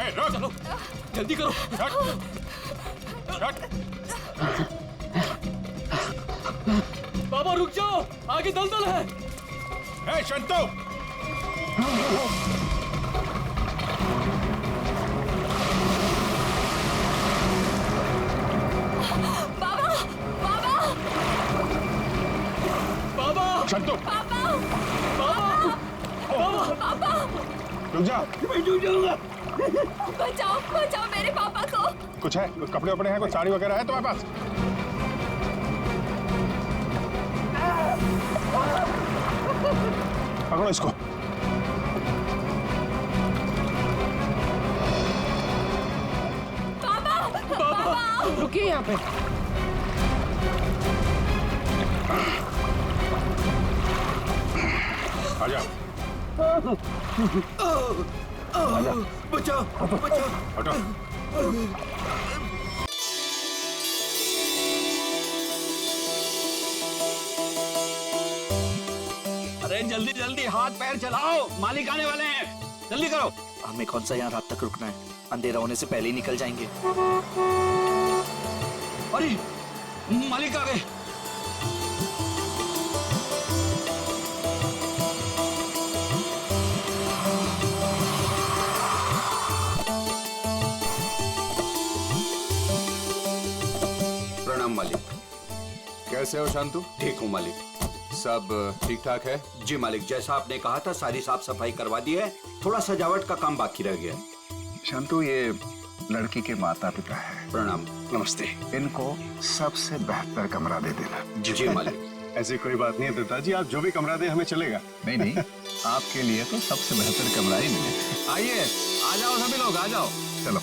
चलो जल्दी करो। बाबा रुक जाओ, आगे दलदल है। शंतु, बाबा बाबा बाबा शंतु, बाबा बाबा बाबा रुक जा। मैं डूब जाऊंगा। बचाओ बचाओ मेरे पापा को। कुछ है? कुछ कपड़े वपड़े हैं? कुछ साड़ी वगैरह है तुम्हारे पास? पकड़ो इसको। बाबा बाबा रुकिए यहाँ पे। आजा। बचाओ बचाओ। हटो। अरे जल्दी जल्दी हाथ पैर चलाओ, मालिक आने वाले हैं, जल्दी करो। हमें कौन सा यहाँ रात तक रुकना है, अंधेरा होने से पहले ही निकल जाएंगे। अरे मालिक आ गए। प्रणाम मालिक। कैसे हो शांतु? ठीक हूँ मालिक। सब ठीक ठाक है? जी मालिक, जैसा आपने कहा था सारी साफ सफाई करवा दी है, थोड़ा सजावट का काम बाकी रह गया है। शांतु, ये लड़की के माता पिता है। प्रणाम। नमस्ते। इनको सबसे बेहतर कमरा दे देना। जी मालिक। ऐसी कोई बात नहीं है दत्ता जी, आप जो भी कमरा दे हमें चलेगा। नहीं नहीं, आपके लिए तो सबसे बेहतर कमरा ही मिलेगा। आइए, आ जाओ सभी लोग, आ जाओ। चलो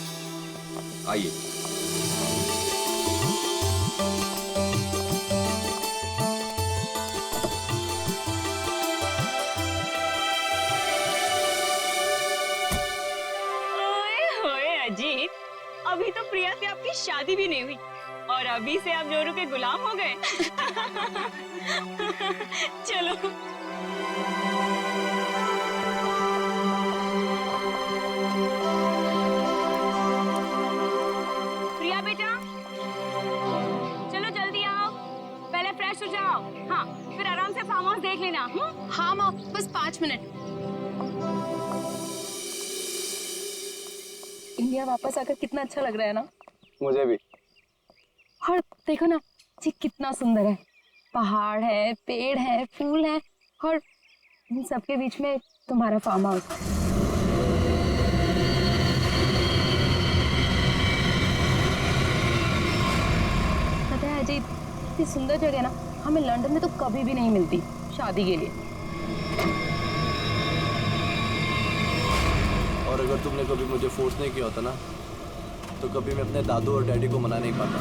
आइए। अजीत, अभी तो प्रिया से आपकी शादी भी नहीं हुई और अभी से आप जोरू के गुलाम हो गए। चलो। प्रिया बेटा, चलो जल्दी आओ, पहले फ्रेश हो जाओ। हाँ, फिर आराम से फार्म हाउस देख लेना। हाँ माँ, बस 5 मिनट। इंडिया वापस आकर कितना अच्छा लग रहा है ना। मुझे भी। और देखो ना जी, कितना सुंदर है। पहाड़ है, पेड़ है, फूल है और इन सबके बीच में तुम्हारा फार्म हाउस। पता है अजीत, इतनी सुंदर जगह ना हमें लंदन में तो कभी भी नहीं मिलती शादी के लिए। और अगर तुमने कभी मुझे फोर्स नहीं किया होता ना, तो कभी मैं अपने दादू और डैडी को मना नहीं पाता।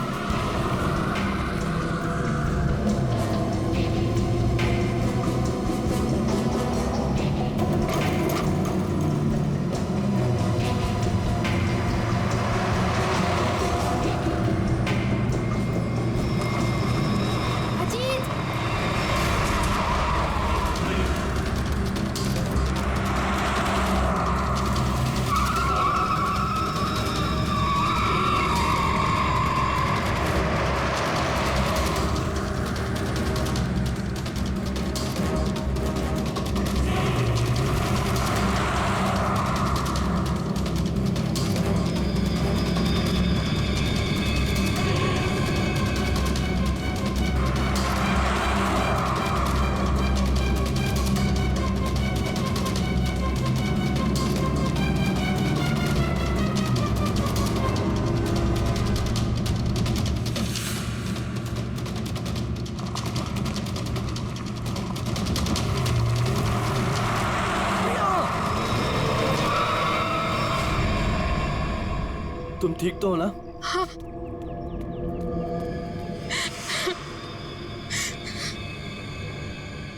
तुम ठीक तो हो ना? हाँ।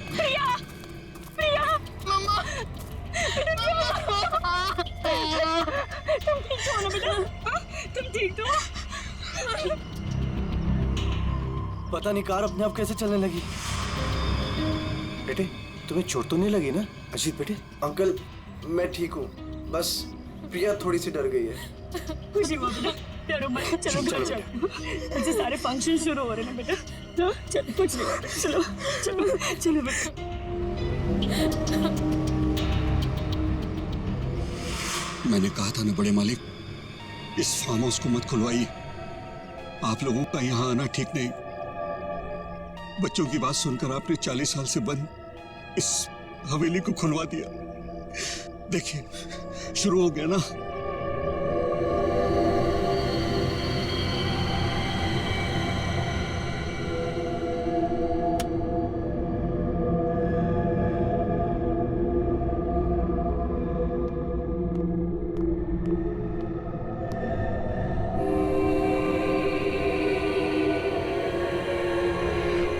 प्रिया, प्रिया, मम्मा, तुम ठीक तो हो ना बेटा? तुम ठीक तो हो? पता नहीं कार अपने आप कैसे चलने लगी। बेटे, तुम्हें चोट तो नहीं लगी ना? अजीत बेटे। अंकल, मैं ठीक हूँ, बस प्रिया थोड़ी सी डर गई है। खुशी हुआ बेटा, डरो मत, चलो बेटा चलो। मुझे सारे फंक्शन शुरू हो रहे हैं बेटा। हाँ, चलो कुछ नहीं, चलो चलो चलो बेटा। मैंने कहा था ना बड़े मालिक, इस फार्म हाउस को मत खुलवाइए। आप लोगों का यहाँ आना ठीक नहीं। बच्चों की बात सुनकर आपने 40 साल से बंद इस हवेली को खुलवा दिया। देखिए शुरू हो गया ना।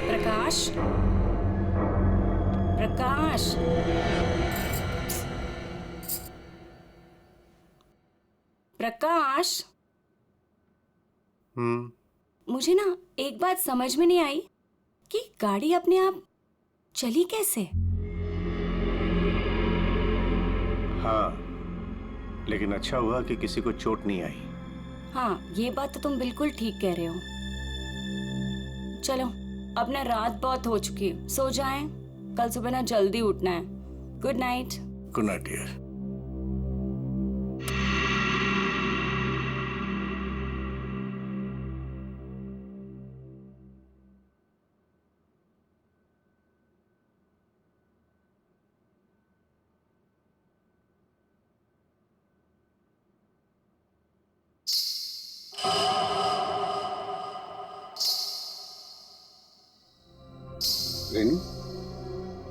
प्रकाश, प्रकाश, प्रकाश, मुझे ना एक बात समझ में नहीं आई कि गाड़ी अपने आप चली कैसे। हाँ, लेकिन अच्छा हुआ कि किसी को चोट नहीं आई। हाँ, ये बात तो तुम बिल्कुल ठीक कह रहे हो। चलो, अब ना रात बहुत हो चुकी है, सो जाएं। कल सुबह ना जल्दी उठना है। Good night. Good night dear. Renu,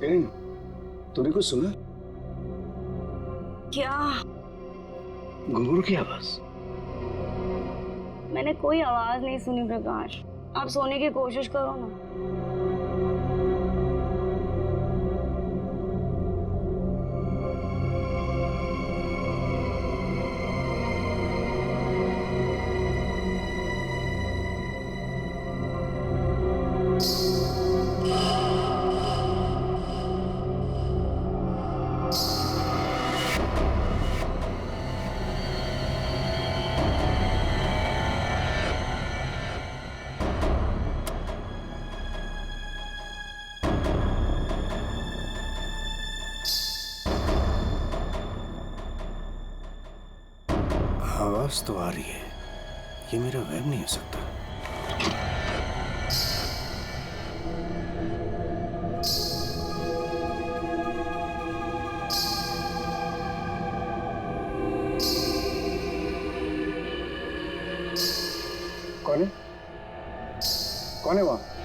Renu, तूने कुछ सुना? क्या? घुंघरू की आवाज। मैंने कोई आवाज नहीं सुनी प्रकाश। आप सोने की कोशिश करो ना। आवाज तो आ रही है, ये मेरा वहम नहीं हो सकता। कौन है? कौन है वहां?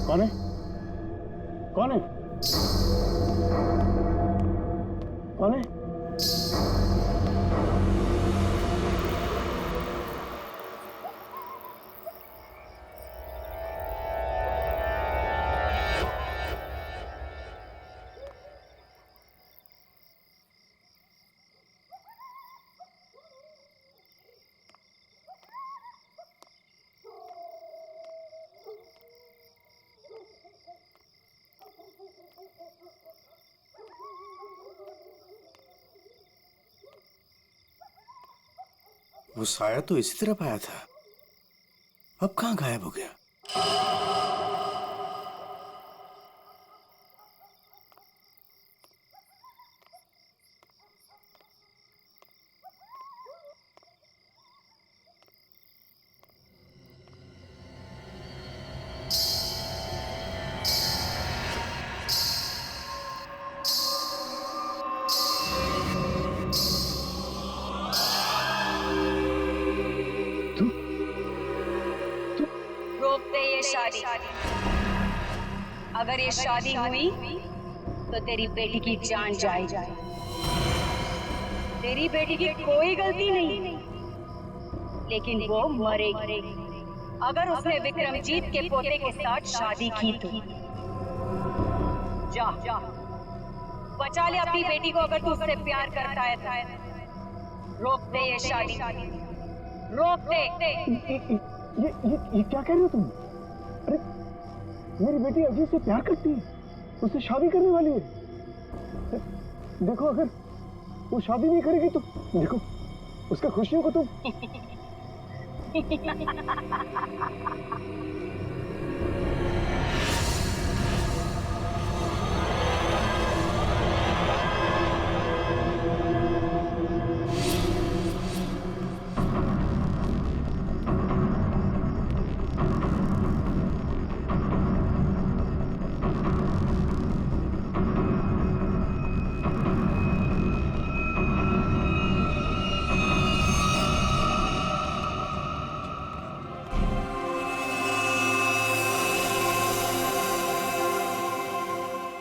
कौन है? कौन है? कौन है? वो साया तो इसी तरफ आया था, अब कहाँ गायब हो गया? रोक दे ये शादी। अगर ये शादी हुई तो तेरी बेटी की जान जाएगी। तेरी बेटी की कोई गलती नहीं, लेकिन वो मरेगी अगर उसने विक्रमजीत के पोते के साथ शादी की तो। जा बचा ले अपनी बेटी को अगर तू उससे प्यार करता है। रोक दे ये शादी, रोक दे। ये क्या कह रहे हो तुम? मेरी बेटी अजीत से प्यार करती है, उससे शादी करने वाली है। देखो अगर वो शादी नहीं करेगी तो देखो उसका खुशियों को तो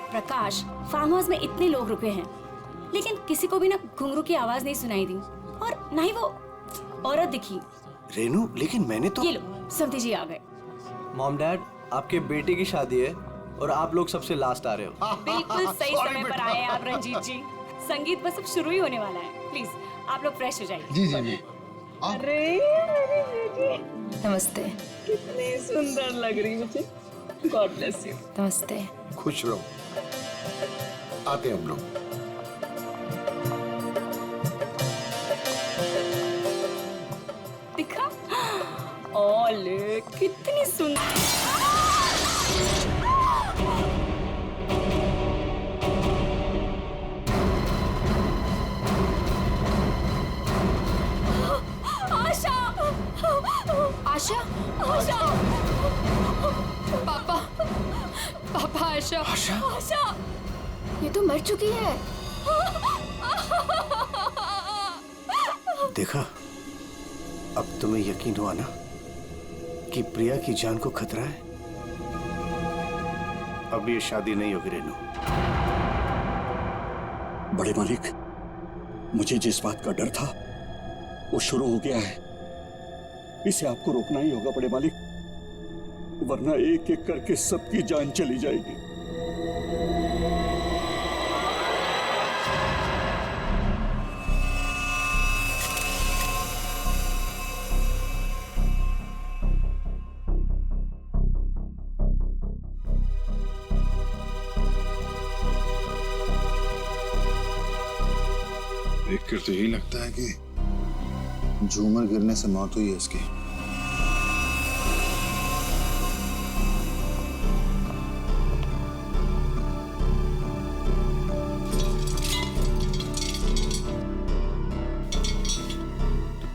प्रकाश, फार्म हाउस में इतने लोग रुके हैं लेकिन किसी को भी ना घुंघरू की आवाज नहीं सुनाई दी और ना ही वो औरत दिखी। रेनू, लेकिन मैंने तो ये लो, समधी जी आ गए। मॉम डैड, आपके बेटे की शादी है और आप लोग सबसे लास्ट आ रहे हो। बिल्कुल सही समय पर आए हैं आप रंजीत जी। संगीत बस अब शुरू ही होने वाला है। प्लीज आप लोग फ्रेश हो जाइए। जी जी जी। अरे नमस्ते। कितनी सुंदर लग रही मुझे। God bless you. नमस्ते। खुश रहो, आते हैं हम लोग। दिखा? ओले कितनी सुंदर। आशा, आशा, आशा, पापा, पापा, आशा, आशा, ये तो मर चुकी है। देखा, अब तुम्हें यकीन हुआ ना कि प्रिया की जान को खतरा है। अब ये शादी नहीं होगी रेनू। बड़े मालिक, मुझे जिस बात का डर था वो शुरू हो गया है। इसे आपको रोकना ही होगा बड़े मालिक, वरना एक एक करके सबकी जान चली जाएगी। देखकर तो यही लगता है कि झूमर गिरने से मौत हुई है इसकी।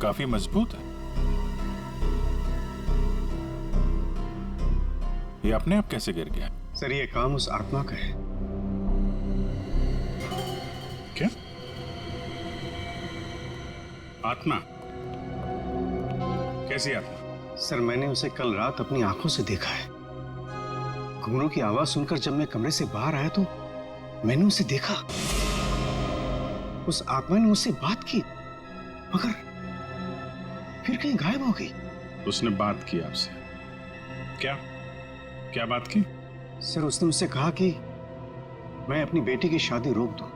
काफी मजबूत है। ये अपने आप कैसे गिर गया? सर, ये काम उस आत्मा का है। क्या? आत्मा? कैसी आत्मा? सर, मैंने उसे कल रात अपनी आंखों से देखा है। घुंघरू की आवाज सुनकर जब मैं कमरे से बाहर आया तो मैंने उसे देखा। उस आत्मा ने मुझसे बात की, मगर फिर कहीं गायब हो गई। उसने बात की आपसे? क्या क्या बात की? सर, उसने मुझसे कहा कि मैं अपनी बेटी की शादी रोक दूं,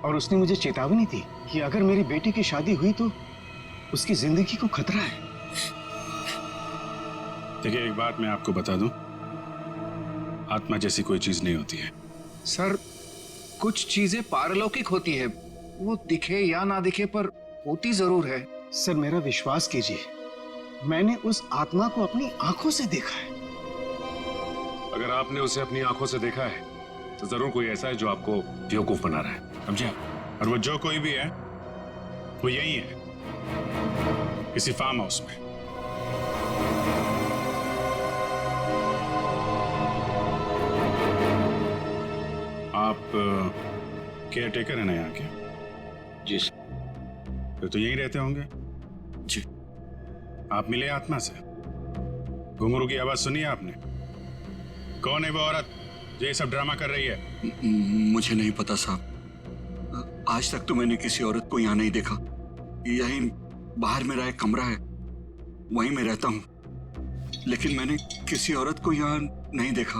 और उसने मुझे चेतावनी दी कि अगर मेरी बेटी की शादी हुई तो उसकी जिंदगी को खतरा है। देखिए, एक बात मैं आपको बता दूं, आत्मा जैसी कोई चीज नहीं होती है। सर, कुछ चीजें पारलौकिक होती है, वो दिखे या ना दिखे पर होती जरूर है। सर, मेरा विश्वास कीजिए, मैंने उस आत्मा को अपनी आंखों से देखा है। अगर आपने उसे अपनी आंखों से देखा है तो जरूर कोई ऐसा है जो आपको बेवकूफ बना रहा है, समझे? और वो जो कोई भी है वो यही है, किसी फार्म हाउस में। आप केयर टेकर है ना यहाँ के? जी फिर तो यहीं रहते होंगे। जी। आप मिले आत्मा से? घुंघरू की आवाज सुनी है आपने? कौन है वो औरत जो ये सब ड्रामा कर रही है? मुझे नहीं पता साहब, आज तक तो मैंने किसी औरत को यहाँ नहीं देखा। यही बाहर मेरा एक कमरा है, वहीं मैं रहता हूँ, लेकिन मैंने किसी औरत को यहाँ नहीं देखा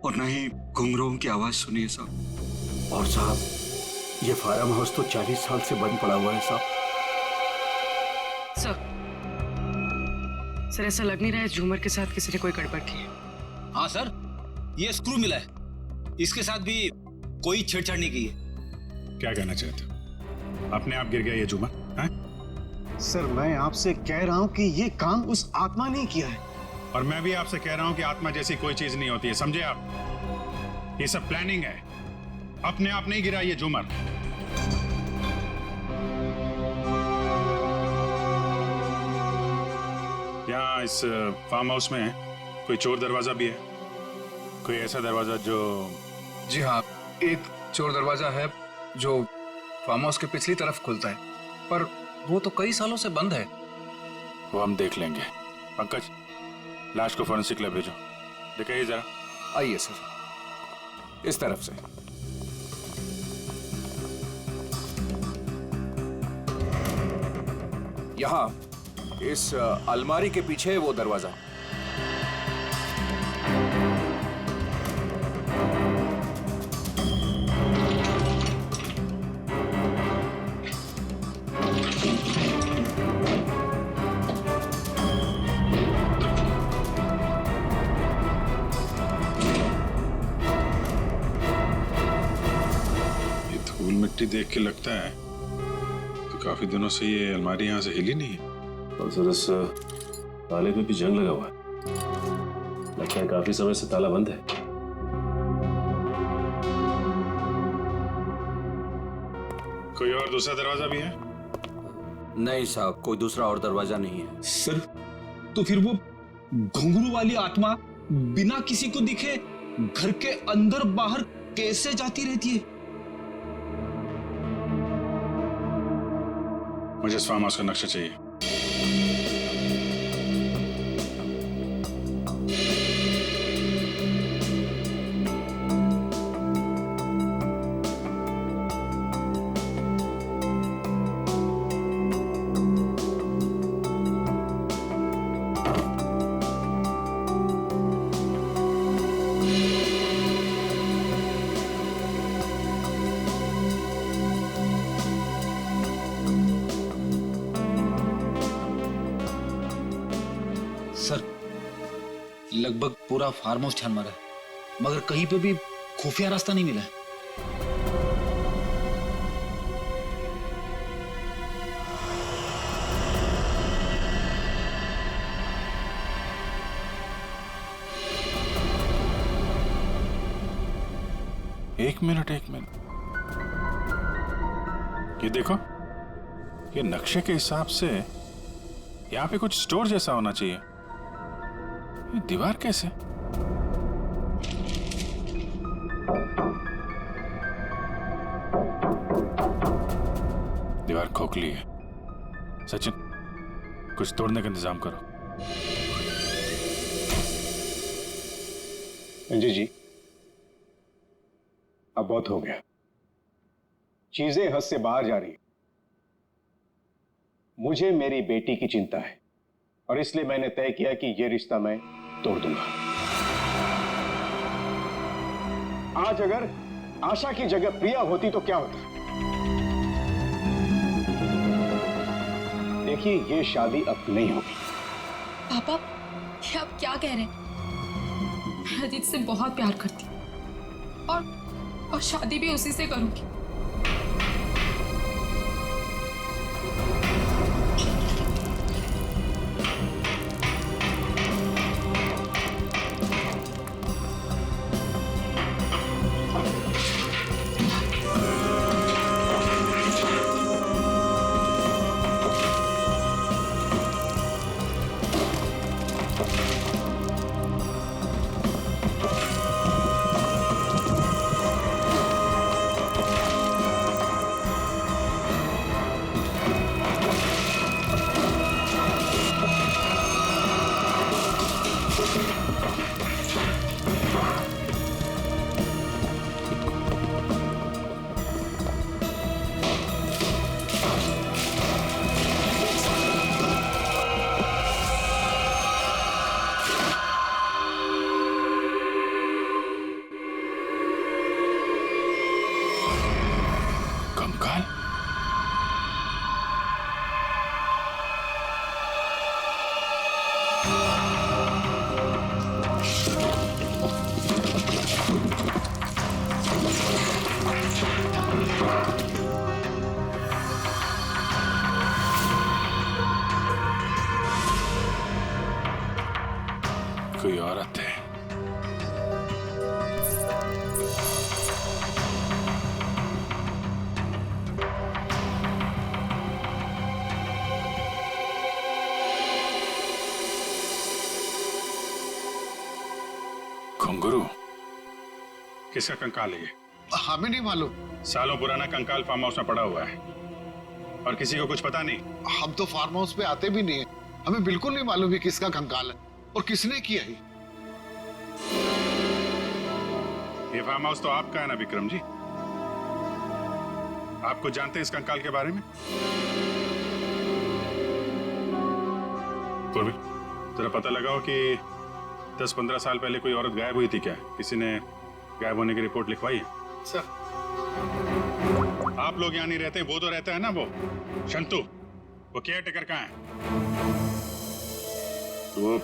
और न ही घुंघरूओं की आवाज सुनी है साहब। और साहब, ये फार्म हाउस तो 40 साल से बंद पड़ा हुआ है साहब। सर ऐसा लग नहीं रहा है झूमर के साथ किसी ने कोई गड़बड़ की है। हाँ सर, ये स्क्रू मिला है, इसके साथ भी कोई छेड़छाड़ नहीं की है। क्या कहना चाहते हो? अपने आप गिर गया ये झूमर? हैं? सर मैं आपसे कह रहा हूं कि ये काम उस आत्मा ने किया है। और मैं भी आपसे कह रहा हूं कि आत्मा जैसी कोई चीज नहीं होती है, समझे आप? ये सब प्लानिंग है, अपने आप नहीं गिरा ये झूमर। यहाँ इस फार्म हाउस में कोई चोर दरवाजा भी है? कोई ऐसा दरवाजा जो... जी हाँ, एक चोर दरवाजा है जो फार्म हाउस के पिछली तरफ खुलता है, पर वो तो कई सालों से बंद है। वो हम देख लेंगे। पंकज, लाश को फॉरेंसिक लैब भेजो, दिखाइए जरा। आइए सर, इस तरफ से। यहाँ इस अलमारी के पीछे वो दरवाजा। धूल मिट्टी देख के लगता है तो काफी दिनों से ये अलमारी यहाँ से हिली नहीं है। और सर इस ताले पे भी जंग लगा हुआ है, लगता है काफी समय से ताला बंद है। कोई और दूसरा दरवाजा भी है? नहीं साहब, कोई दूसरा और दरवाजा नहीं है। सर, तो फिर वो घुंघरू वाली आत्मा बिना किसी को दिखे घर के अंदर बाहर कैसे जाती रहती है? मुझे इस फार्म हाउस का नक्शा चाहिए। सर, लगभग पूरा फार्म हाउस छान मारा है, मगर कहीं पे भी खुफिया रास्ता नहीं मिला है। एक मिनट। ये देखो, ये नक्शे के हिसाब से यहाँ पे कुछ स्टोर जैसा होना चाहिए। ये दीवार कैसे? दीवार खोखली है। सचिन, कुछ तोड़ने का इंतजाम करो। जी, अब बहुत हो गया, चीजें हद से बाहर जा रही। मुझे मेरी बेटी की चिंता है और इसलिए मैंने तय किया कि यह रिश्ता मैं तोड़ दूंगा। आज अगर आशा की जगह प्रिया होती तो क्या होता? देखिए, ये शादी अब नहीं होगी। पापा, ये आप क्या कह रहे हैं? मैं अजीत से बहुत प्यार करती हूँ और शादी भी उसी से करूंगी। कोई औरत है। घुंघरू, किसका कंकाल है ये? हमें नहीं मालूम। सालों पुराना कंकाल फार्म हाउस में पड़ा हुआ है और किसी को कुछ पता नहीं। हम तो फार्म हाउस पे आते भी नहीं है, हमें बिल्कुल नहीं मालूम है किसका कंकाल है और किसने किया है। ये फार्म हाउस तो आपका है ना विक्रम जी? आप कुछ जानते हैं इस कंकाल के बारे में? पूर्वी, जरा पता लगाओ कि 10-15 साल पहले कोई औरत गायब हुई थी क्या? किसी ने गायब होने की रिपोर्ट लिखवाई है? सर, आप लोग यहाँ नहीं रहते, वो तो रहता है ना, वो शंतु, वो केयर टेकर कहाँ है? वो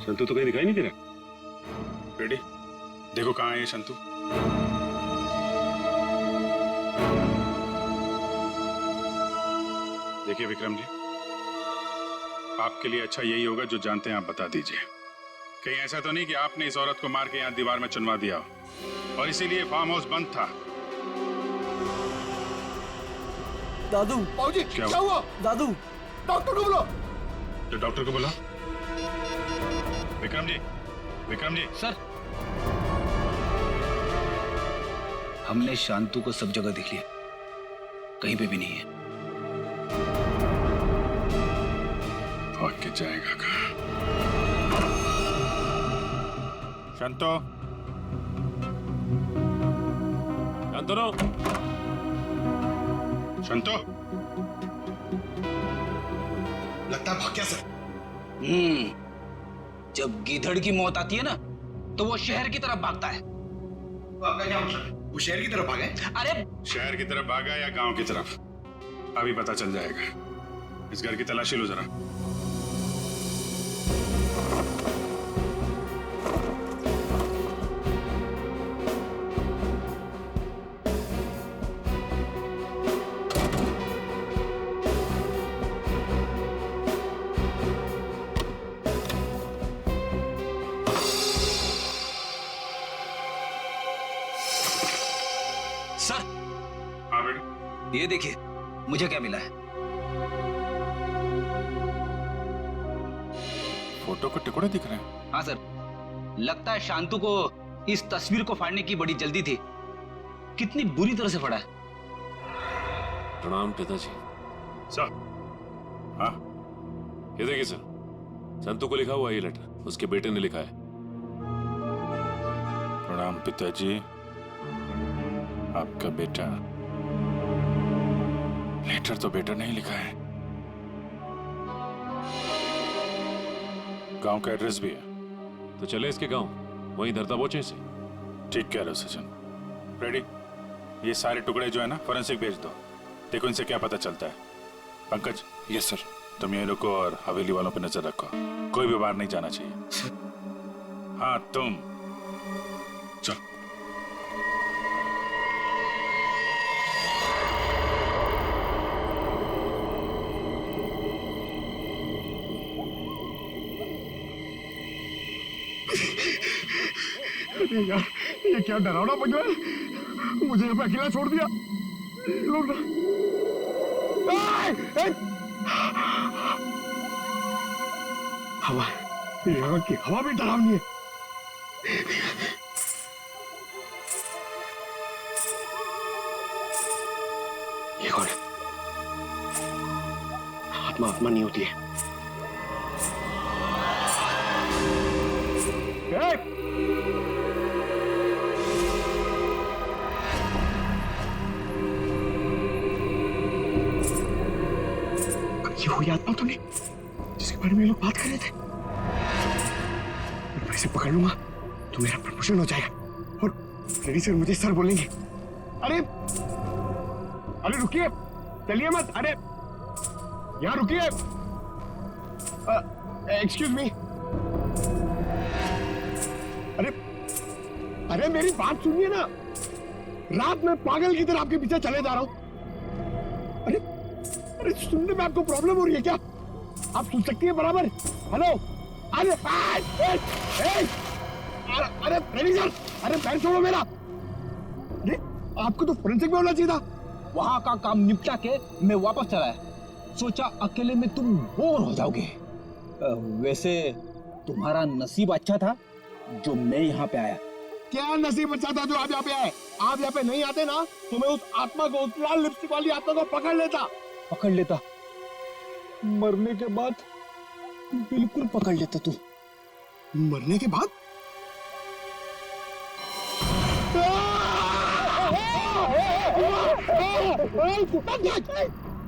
शंतु तो कहीं दिखाई नहीं दे रहा। रेडी, देखो कहाँ है ये शंतु। देखिए विक्रम जी, आपके लिए अच्छा यही होगा जो जानते हैं आप बता दीजिए। कहीं ऐसा तो नहीं कि आपने इस औरत को मार के यहाँ दीवार में चुनवा दिया हो और इसीलिए फार्म हाउस बंद था। दादू, बाबूजी, क्या हुआ? दादू, डॉक्टर को बुलाओ। तो डॉक्टर को बुला। विक्रम जी, विक्रम जी। सर, हमने शांतु को सब जगह देख लिया, कहीं पे भी नहीं है। भाग के जाएगा कहाँ? शांतो, शांतनु, शांतो। लगता है भाग गया सर। जब गीधड़ की मौत आती है ना, तो वो शहर की तरफ भागता है। तो आपका क्या मतलब है? वो शहर की तरफ भागे? अरे शहर की तरफ भागा या गांव की तरफ, अभी पता चल जाएगा। इस घर की तलाशी लो जरा। सर, हाँ बेटा, ये देखिए मुझे क्या मिला है। फोटो के टुकड़े दिख रहे हैं। हाँ सर, लगता है शांतु को इस तस्वीर को फाड़ने की बड़ी जल्दी थी। कितनी बुरी तरह से फाड़ा है। प्रणाम पिताजी। सर, हाँ ये देखिए सर, संतु को लिखा हुआ है ये लेटर, उसके बेटे ने लिखा है। प्रणाम पिताजी। आपका बेटा, लेटर तो बेटा नहीं लिखा है, गांव का एड्रेस भी है। तो चले इसके गांव, वहीं धरता बोचे से। ठीक कह रहे हो सचिन। रेडी, ये सारे टुकड़े जो है ना फोरेंसिक भेज दो, देखो इनसे क्या पता चलता है। पंकज। Yes sir. तुम यहीं रुको और हवेली वालों पर नजर रखो, कोई भी बाहर नहीं जाना चाहिए। हाँ तुम चल। यार, ये क्या डरावना बन रहा है? मुझे यहाँ पे अकेला छोड़ दिया। लोग ना। हवा, यहाँ की हवा भी डरावनी है। ये कौन है? आत्मा आत्मा नहीं होती है। ये हुई आत्मा तो नहीं जिसके बारे में ये लोग बात कर रहे थे। मैं इसे पकड़ लूंगा तो मेरा प्रमोशन हो जाएगा और लेडी सर मुझे सर बोलेंगे। अरे अरे रुकिए, चलिए मत। अरे यहाँ रुकिए। Excuse me. अरे अरे मेरी बात सुनिए ना, रात में पागल की तरह आपके पीछे चले जा रहा हूं। अरे सुनने में आपको प्रॉब्लम हो रही है क्या? आप सुन सकती है बराबर? हेलो, अरे अरे मैनेजर, अरे पैर छोड़ो मेरा। अरे आपको तो फोरेंसिक में होना चाहिए था। वहां का काम निपटा के मैं वापस चला है। सोचा अकेले में तुम बोर हो जाओगे। वैसे तुम्हारा नसीब अच्छा था जो मैं यहाँ पे आया। क्या नसीब अच्छा था जो आप यहाँ पे आए? आप यहाँ पे नहीं आते ना तो मैं उस आत्मा को, उस लाल लिपस्टिक वाली आत्मा को पकड़ लेता। मरने के बाद बिल्कुल पकड़ लेता तू। मरने के बाद?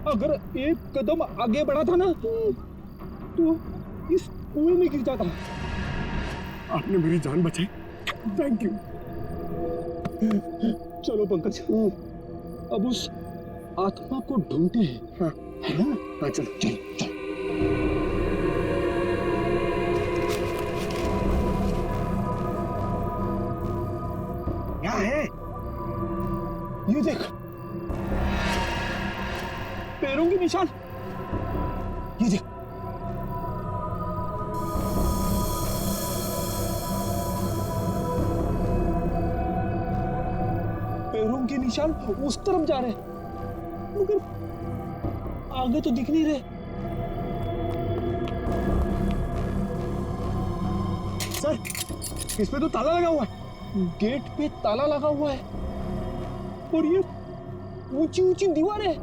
अगर एक कदम आगे बढ़ा था ना तो इस कुएं में गिर जाता। आपने मेरी जान बचाई, थैंक यू। चलो पंकज, अब उस आत्मा को ढूंढते हैं। हाँ, है ना? हाँ, चलो चलो चलो। क्या है? ये देख, पैरों के निशान। ये देख, पैरों के निशान उस तरफ जा रहे हैं, मगर आगे तो दिख नहीं रहे। सर, इस पे तो ताला लगा हुआ है। गेट पे ताला लगा हुआ है और ये ऊंची ऊंची दीवार है।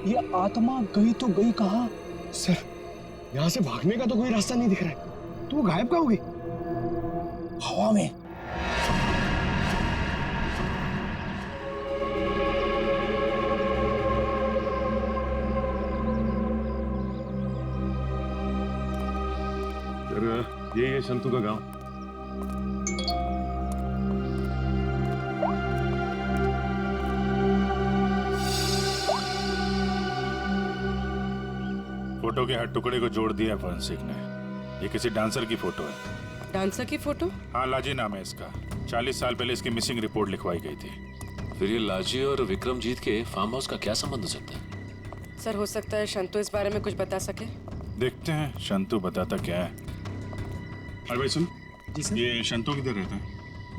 ये आत्मा गई तो गई कहां? सर, यहाँ से भागने का तो कोई रास्ता नहीं दिख रहा है। तो वो गायब कहाँ हो गई? हवा में। ये है शंतु का गांव। फोटो के हर टुकड़े को जोड़ दिया फोरेंसिक ने। ये किसी डांसर की फोटो है। डांसर की फोटो? हाँ, लाजी नाम है इसका। 40 साल पहले इसकी मिसिंग रिपोर्ट लिखवाई गई थी। फिर ये लाजी और विक्रमजीत के फार्म हाउस का क्या संबंध हो सकता है? सर, हो सकता है शंतु इस बारे में कुछ बता सके। देखते हैं शंतु बताता क्या है। अरे भाई सुन। जी सर। ये शंतु किधर रहता है?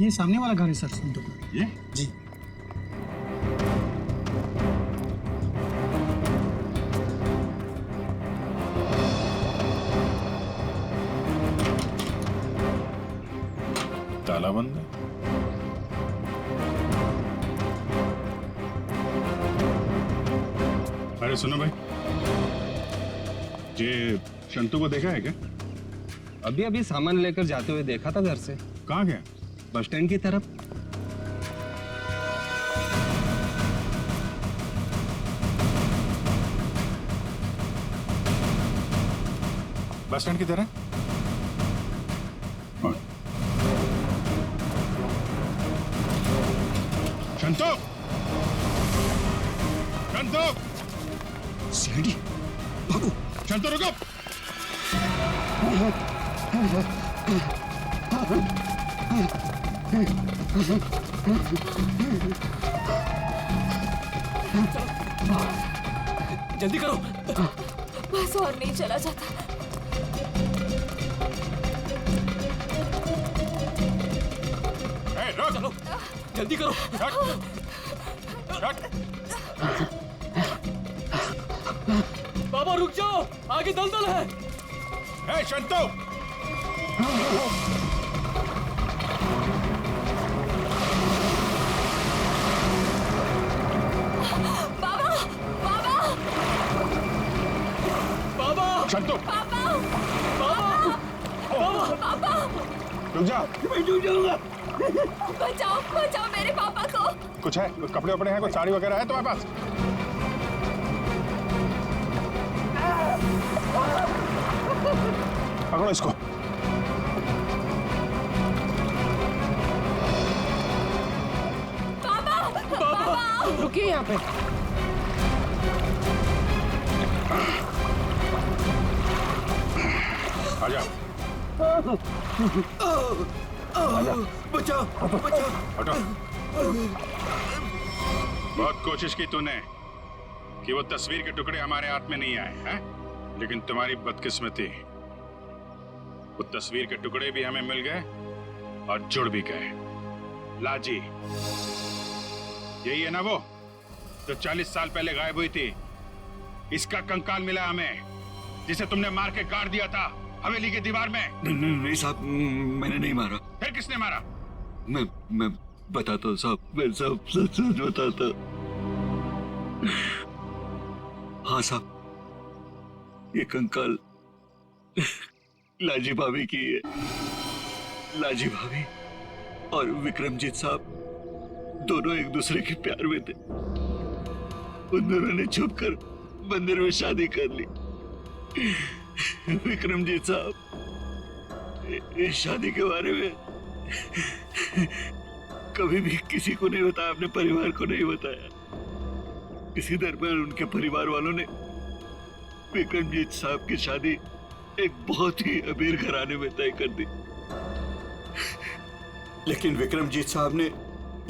ये सामने वाला घर है सर, शंतु का। ये? जी। ताला बंद है। अरे सुनो भाई, ये शंतु को देखा है क्या? अभी सामान लेकर जाते हुए देखा था घर से। कहाँ गया? बस स्टैंड की तरफ। बस स्टैंड की तरह? शंतु! शंतु! सीआईडी, भागो! शंतु रुको! जल्दी करो। बस और नहीं चला जाता। चलो, जल्दी करो। बाबा रुक जाओ, आगे दलदल है। हे शंतु! बाबा! बाबा! बाबा! शंतु! बाबा! बाबा! बाबा! रुक जा। मैं डूब जाऊंगा। बचाओ, बचाओ मेरे पापा को। कुछ है? कुछ कपड़े वपड़े हैं? कुछ साड़ी वगैरह है तुम्हारे पास? पकड़ो इसको। पापा! पापा! रुकिए यहाँ पे। आजा। बचाओ, बचाओ। हटो। बहुत कोशिश की तूने कि वो तस्वीर के टुकड़े हमारे हाथ में नहीं आए हैं, लेकिन तुम्हारी बदकिस्मती वो तस्वीर के टुकड़े भी हमें मिल गए और जुड़ भी गए। लाजी, यही है ना वो जो 40 साल पहले गायब हुई थी? इसका कंकाल मिला हमें, जिसे तुमने मार के गाड़ दिया था हवेली की दीवार में। नहीं साहब, मैंने नहीं मारा। फिर किसने मारा? मैं बताता हूँ साहब, मैं सब सच बताता। हाँ साहब, ये कंकाल लाजी भाभी की है। लाजी भाभी और विक्रमजीत साहब दोनों एक दूसरे के प्यार में थे। उन दोनों ने छुपकर मंदिर में शादी कर ली। विक्रमजीत साहब इस शादी के बारे में कभी भी किसी को नहीं बताया, अपने परिवार को नहीं बताया। इसी दरमियान उनके परिवार वालों ने विक्रमजीत साहब की शादी एक बहुत ही अमीर घराने में तय कर दी। लेकिन विक्रमजीत साहब ने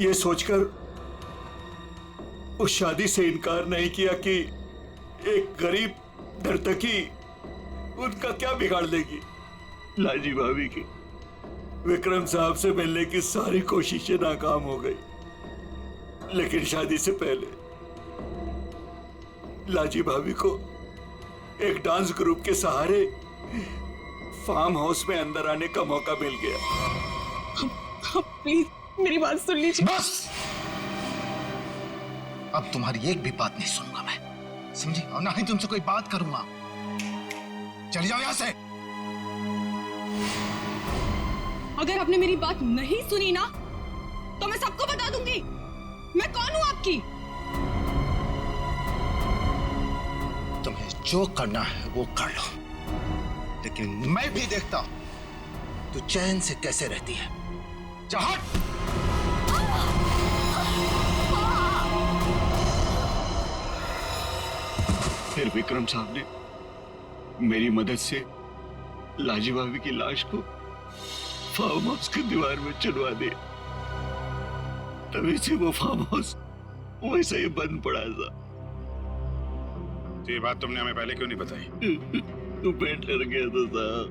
यह सोचकर उस शादी से इनकार नहीं किया कि एक गरीब नर्तकी उनका क्या बिगाड़ लेगी। लाजी भाभी की विक्रम साहब से मिलने की सारी कोशिशें नाकाम हो गई। लेकिन शादी से पहले लाजी भाभी को एक डांस ग्रुप के सहारे फार्म हाउस में अंदर आने का मौका मिल गया। प्लीज मेरी बात सुन लीजिए। बस, अब तुम्हारी एक भी बात नहीं सुनूंगा मैं, समझी? और ना ही तुमसे कोई बात करूंगा। चली जाओ यहां से। अगर आपने मेरी बात नहीं सुनी ना तो मैं सबको बता दूंगी मैं कौन हूं आपकी। तुम्हें जो करना है वो कर लो, लेकिन मैं भी देखता हूं तू चैन से कैसे रहती है। जा हट। फिर विक्रम साहब ने मेरी मदद से लाजी भाभी की लाश को फार्म हाउस की दीवार में चुनवा दिया। तभी से वो फार्म हाउस वैसे ही बंद पड़ा था। तो ये बात तुमने हमें पहले क्यों नहीं बताई? तो पेट डर गया था साहब।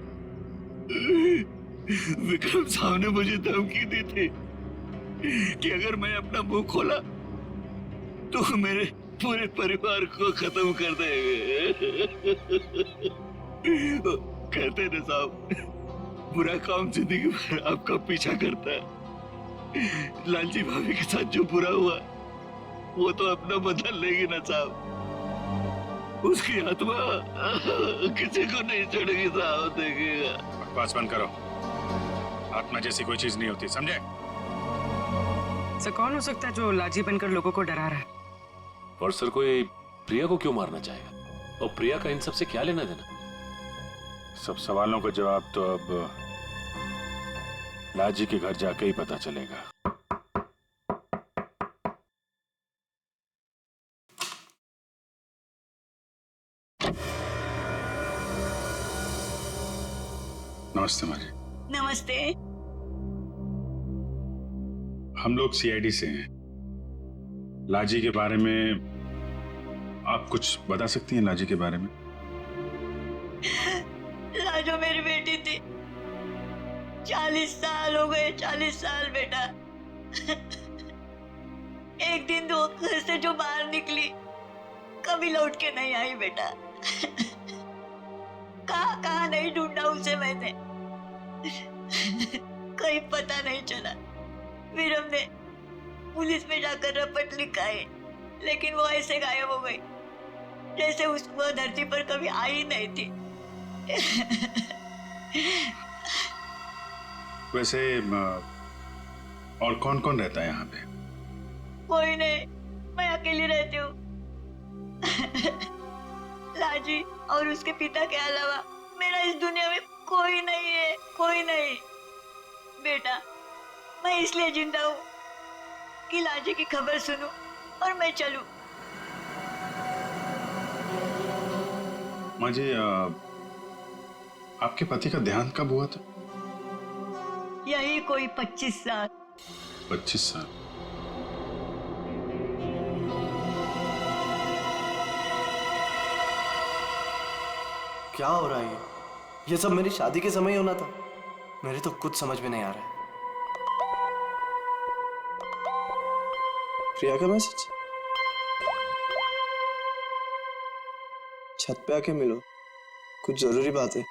विक्रम साहब ने मुझे धमकी दी थी कि अगर मैं अपना मुंह खोला तो मेरे पूरे परिवार को खत्म कर देंगे। कहते ना साहब, बुरा काम जिंदगी भर आपका पीछा करता है। लालजी भाभी के साथ जो बुरा हुआ वो तो अपना बदल लेगी ना साहब। उसकी आत्मा किसी को नहीं छोड़ेगी साहब, देखिएगा। बकवास बंद करो। आत्मा जैसी कोई चीज नहीं होती, समझे? सर कौन हो सकता है जो लाजी बनकर लोगों को डरा रहा है? और सर कोई प्रिया को क्यों मारना चाहेगा? और प्रिया का इन सब से क्या लेना देना? सब सवालों का जवाब तो अब लाजी के घर जाके ही पता चलेगा। नमस्ते माजी। नमस्ते। हम लोग सीआईडी से हैं। लाजी के बारे में आप कुछ बता सकती हैं? लाजी के बारे में? लाजो मेरी बेटी थी। 40 साल हो गए, 40 साल बेटा। एक दिन दो घर से जो बाहर निकली कभी लौट के नहीं आई बेटा। कहाँ नहीं ढूंढा उसे मैंने, कहीं पता नहीं चला। फिर हमने पुलिस में जाकर रपट लिखाई, लेकिन वो ऐसे गायब हो गई जैसे वो धरती पर कभी आई नहीं थी। वैसे और कौन कौन रहता है यहाँ पे? कोई नहीं, मैं अकेली रहती हूँ। लाजी और उसके पिता के अलावा मेरा इस दुनिया में कोई नहीं है, कोई नहीं। बेटा, मैं इसलिए जिंदा हूँ कि लाजी की खबर सुनूं और मैं चलूं। माँ जी, आपके पति का देहांत कब हुआ था? यही कोई 25 साल। 25 साल? क्या हो रहा है ये सब मेरी शादी के समय ही होना था। मेरे तो कुछ समझ में नहीं आ रहा है। प्रिया का मैसेज? छत पे आके मिलो, कुछ जरूरी बात है।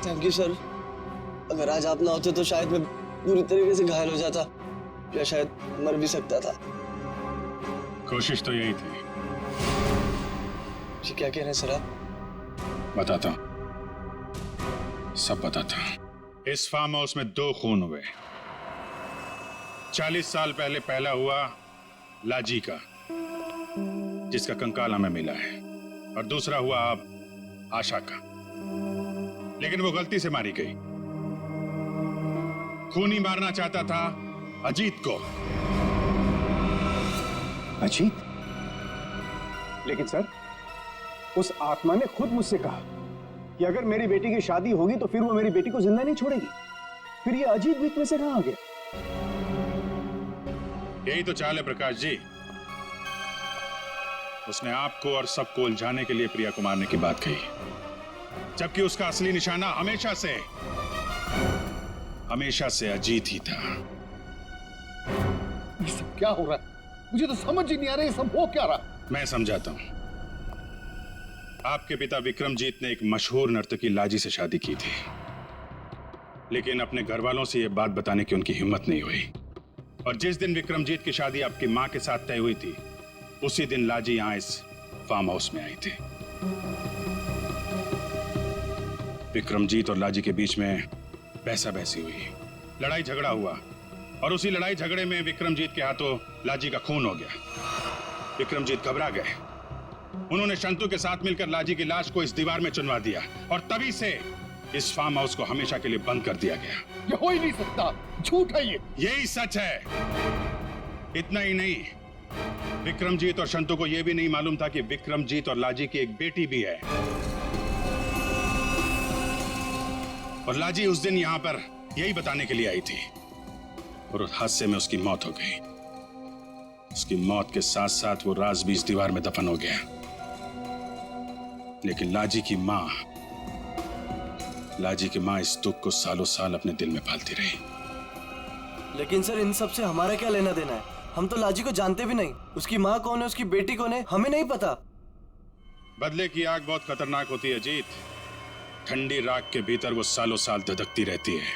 Thank you sir. अगर आज आप ना होते तो शायद मैं पूरी तरीके से घायल हो जाता या शायद मर भी सकता था। कोशिश तो यही थी। जी क्या कह रहे हैं सर आप? बताता हूं, सब बताता हूं। इस फार्म हाउस में 2 खून हुए। 40 साल पहले पहला हुआ लाजी का, जिसका कंकाल हमें मिला है, और दूसरा हुआ अब आशा का, लेकिन वो गलती से मारी गई। खूनी मारना चाहता था अजीत को। अजीत? लेकिन सर, उस आत्मा ने खुद मुझसे कहा कि अगर मेरी बेटी की शादी होगी तो फिर वो मेरी बेटी को जिंदा नहीं छोड़ेगी। फिर ये अजीत बीच में से कहां आ गया? यही तो चाल है प्रकाश जी। उसने आपको और सबको उलझाने के लिए प्रिया को मारने की बात कही, जबकि उसका असली निशाना हमेशा से अजीत ही था। ये सब क्या हो रहा है? मुझे तो समझ ही नहीं आ रहा, ये सब हो क्या रहा? मैं समझाता हूं। आपके पिता विक्रमजीत ने एक मशहूर नर्तकी लाजी से शादी की थी, लेकिन अपने घर वालों से यह बात बताने की उनकी हिम्मत नहीं हुई। और जिस दिन विक्रमजीत की शादी आपकी मां के साथ तय हुई थी, उसी दिन लाजी यहां इस फार्म हाउस में आई थी। विक्रमजीत और लाजी के बीच में बहसा बहसी हुई, लड़ाई झगड़ा हुआ, और उसी लड़ाई झगड़े में विक्रमजीत के हाथों लाजी का खून हो गया। विक्रमजीत घबरा गए। उन्होंने शंतु के साथ मिलकर लाजी की लाश को इस दीवार में चुनवा दिया, और तभी से इस फार्म हाउस को हमेशा के लिए बंद कर दिया गया। ये हो ही नहीं सकता, झूठ है ये। यही सच है। इतना ही नहीं, विक्रमजीत और शंतु को यह भी नहीं मालूम था कि विक्रमजीत और लाजी की एक बेटी भी है, और लाजी उस दिन यहां पर यही बताने के लिए आई थी, और उस हादसे में उसकी मौत हो गई। उसकी मौत के साथ साथ वो राज भी इस दीवार में दफन हो गया। लेकिन लाजी की मां इस दुख को सालों साल अपने दिल में पालती रही। लेकिन सर, इन सब से हमारा क्या लेना देना है? हम तो लाजी को जानते भी नहीं। उसकी माँ कौन है, उसकी बेटी कौन है, हमें नहीं पता। बदले की आग बहुत खतरनाक होती है अजीत। ठंडी राख के भीतर वो सालों साल धधकती रहती है।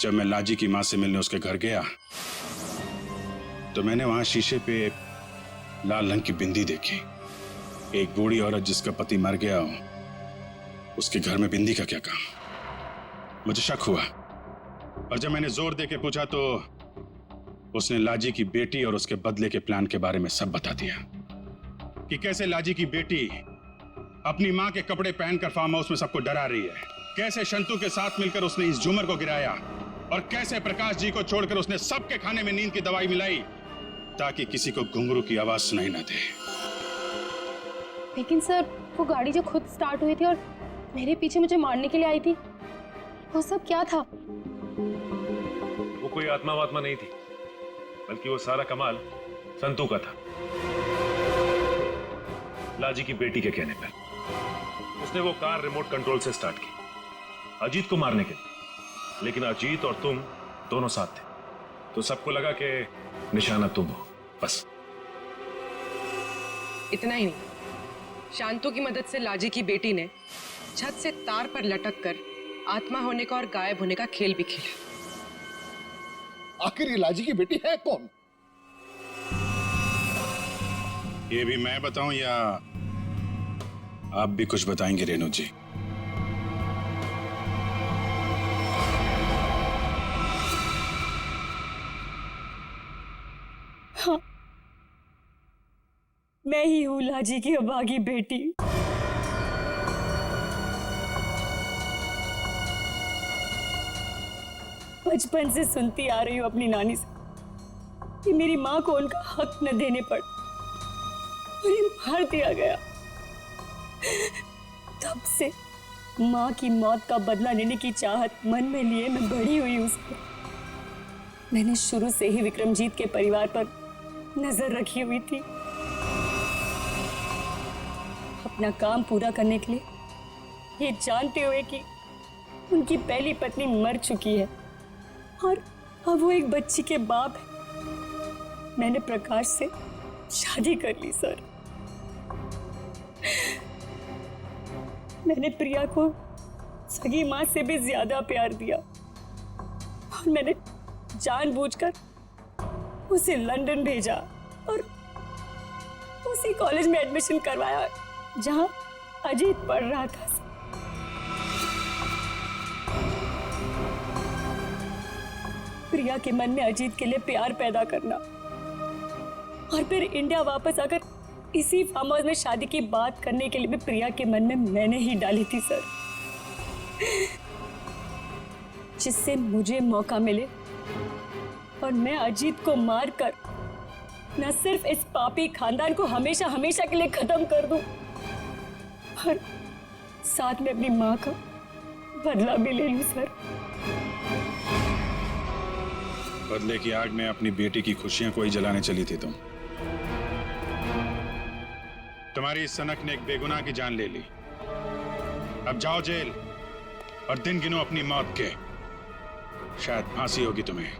जब मैं लाजी की मां से मिलने उसके घर गया, तो मैंने वहां शीशे पे लाल रंग की बिंदी देखी। एक बूढ़ी औरत जिसका पति मर गया हो, उसके घर में बिंदी का क्या काम? मुझे शक हुआ, और जब मैंने जोर देके पूछा तो उसने लाजी की बेटी और उसके बदले के प्लान के बारे में सब बता दिया, कि कैसे लाजी की बेटी अपनी मां के कपड़े पहनकर फार्म हाउस में सबको डरा रही है, कैसे शंतु के साथ मिलकर उसने इस झूमर को गिराया, और कैसे प्रकाश जी को छोड़कर उसने सबके खाने में नींद की दवाई मिलाई ताकि किसी को घुंघरू की आवाज सुनाई ना दे। लेकिन सर, वो गाड़ी जो खुद स्टार्ट हुई थी और मेरे पीछे मुझे मारने के लिए आई थी, वो सब क्या था? वो कोई आत्मा वात्मा नहीं थी, बल्कि वो सारा कमाल संतू का था। लाजी की बेटी के कहने पर उसने वो कार रिमोट कंट्रोल से स्टार्ट की अजीत को मारने के लिए, लेकिन अजीत और तुम दोनों साथ थे, तो सबको लगा कि निशाना तुम हो। बस इतना ही नहीं, शांतु की मदद से लाजी की बेटी ने छत से तार पर लटक कर आत्मा होने का और गायब होने का खेल भी खेला। आखिर ये लाजी की बेटी है कौन? ये भी मैं बताऊं या आप भी कुछ बताएंगे रेणु जी? हाँ, मैं ही हूँ लाजी की अभागी बेटी। बचपन से सुनती आ रही हूँ अपनी नानी से कि मेरी माँ को उनका हक न देने पर उन्हें मार दिया गया। तब से माँ की मौत का बदला लेने की चाहत मन में लिए मैं बड़ी हुई उसको। मैंने शुरू से ही विक्रमजीत के परिवार पर नजर रखी हुई थी। अपना काम पूरा करने के लिए, ये जानते हुए कि उनकी पहली पत्नी मर चुकी है और अब वो एक बच्ची के बाप है, मैंने प्रकाश से शादी कर ली सर। मैंने प्रिया को सगी माँ से भी ज्यादा प्यार दिया और मैंने जानबूझकर उसे लंदन भेजा और उसी कॉलेज में एडमिशन करवाया जहां अजीत पढ़ रहा था। प्रिया के मन में अजीत के लिए प्यार पैदा करना और फिर इंडिया वापस आकर इसी फार्म हाउस में शादी की बात करने के लिए भी प्रिया के मन में मैंने ही डाली थी सर, जिससे मुझे मौका मिले और मैं अजीत को मारकर न सिर्फ इस पापी खानदान को हमेशा हमेशा के लिए खत्म कर दूं, और साथ में अपनी माँ का बदला भी ले लूं सर। बदले की आग में अपनी बेटी की खुशियां कोई जलाने चली थी तुम। तुम्हारी इस सनक ने एक बेगुनाह की जान ले ली। अब जाओ जेल और दिन गिनो अपनी मौत के। शायद फांसी होगी तुम्हें।